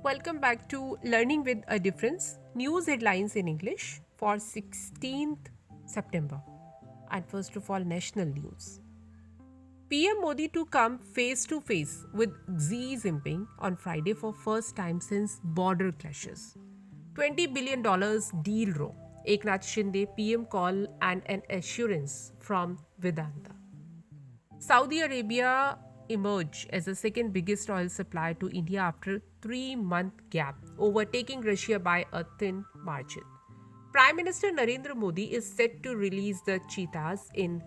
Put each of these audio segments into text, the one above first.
Welcome back to Learning with a Difference News Headlines in English for 16th September. And first of all, national news. PM Modi to come face to face with Xi Jinping on Friday for first time since border clashes. $20 billion deal raw. Eknath Shinde PM call and an assurance from Vedanta. Saudi Arabia emerged as the second biggest oil supplier to India after 3-month gap, overtaking Russia by a thin margin. Prime Minister Narendra Modi is set to release the cheetahs in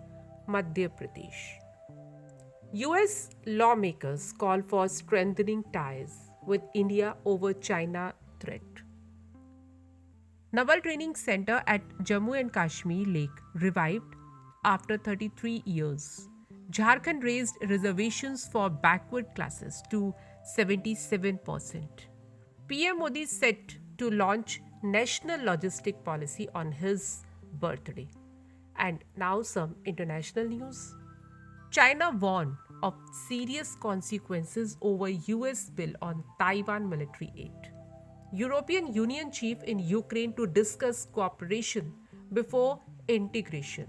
Madhya Pradesh. US lawmakers call for strengthening ties with India over China threat. Naval Training Center at Jammu and Kashmir Lake revived after 33 years. Jharkhand raised reservations for backward classes to 77%. PM Modi is set to launch national logistic policy on his birthday. And now some international news. China warned of serious consequences over US bill on Taiwan military aid. European Union chief in Ukraine to discuss cooperation before integration.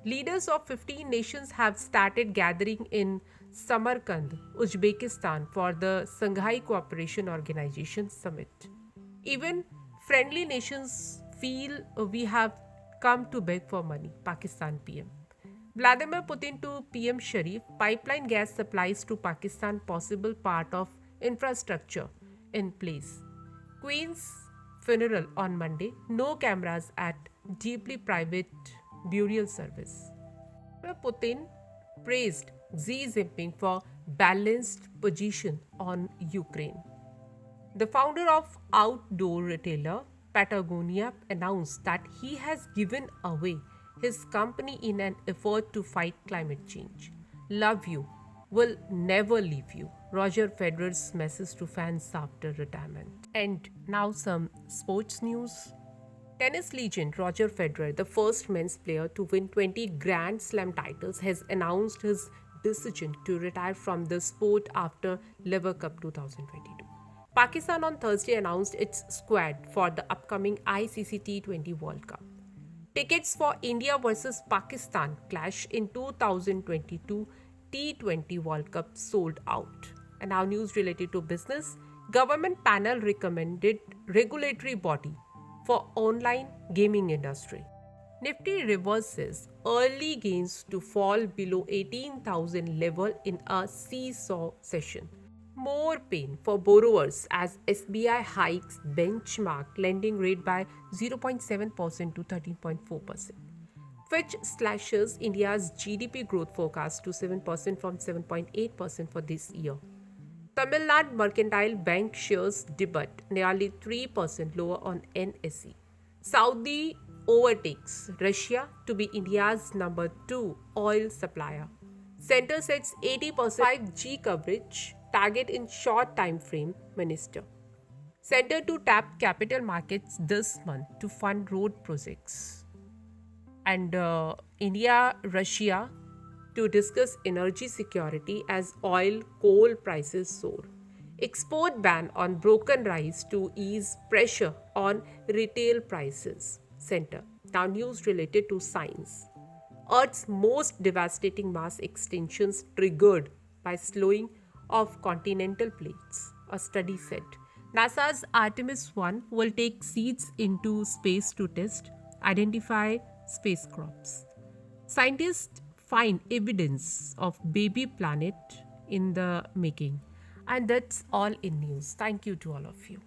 Leaders of 15 nations have started gathering in Samarkand, Uzbekistan for the Shanghai Cooperation Organization summit. Even friendly nations feel we have come to beg for money, Pakistan PM. Vladimir Putin to PM Sharif, pipeline gas supplies to Pakistan possible part of infrastructure in place. Queen's funeral on Monday, no cameras at deeply private burial service. Putin praised Xi Jinping for balanced position on Ukraine. The founder of outdoor retailer Patagonia announced that he has given away his company in an effort to fight climate change. Love you, will never leave you. Roger Federer's message to fans after retirement. And now some sports news. Tennis legend Roger Federer, the first men's player to win 20 Grand Slam titles, has announced his decision to retire from the sport after Lever Cup 2022. Pakistan on Thursday announced its squad for the upcoming ICC T20 World Cup. Tickets for India versus Pakistan clash in 2022 T20 World Cup sold out. And now news related to business. Government panel recommended regulatory body for online gaming industry. Nifty reverses early gains to fall below 18,000 level in a seesaw session. More pain for borrowers as SBI hikes benchmark lending rate by 0.7% to 13.4%. Fitch slashes India's GDP growth forecast to 7% from 7.8% for this year. Tamil Nadu Mercantile Bank shares debut nearly 3% lower on NSE. Saudi overtakes Russia to be India's number 2 oil supplier. Center sets 80% 5G coverage target in short time frame, Minister. Center to tap capital markets this month to fund road projects. And India, Russia to discuss energy security as oil coal prices soar. Export ban on broken rice to ease pressure on retail prices. Center. Now news related to science. Earth's most devastating mass extinctions triggered by slowing of continental plates, a study said. NASA's Artemis 1 will take seeds into space to test, identify spacecrafts. Scientists find evidence of baby planet in the making. And that's all in news. Thank you to all of you.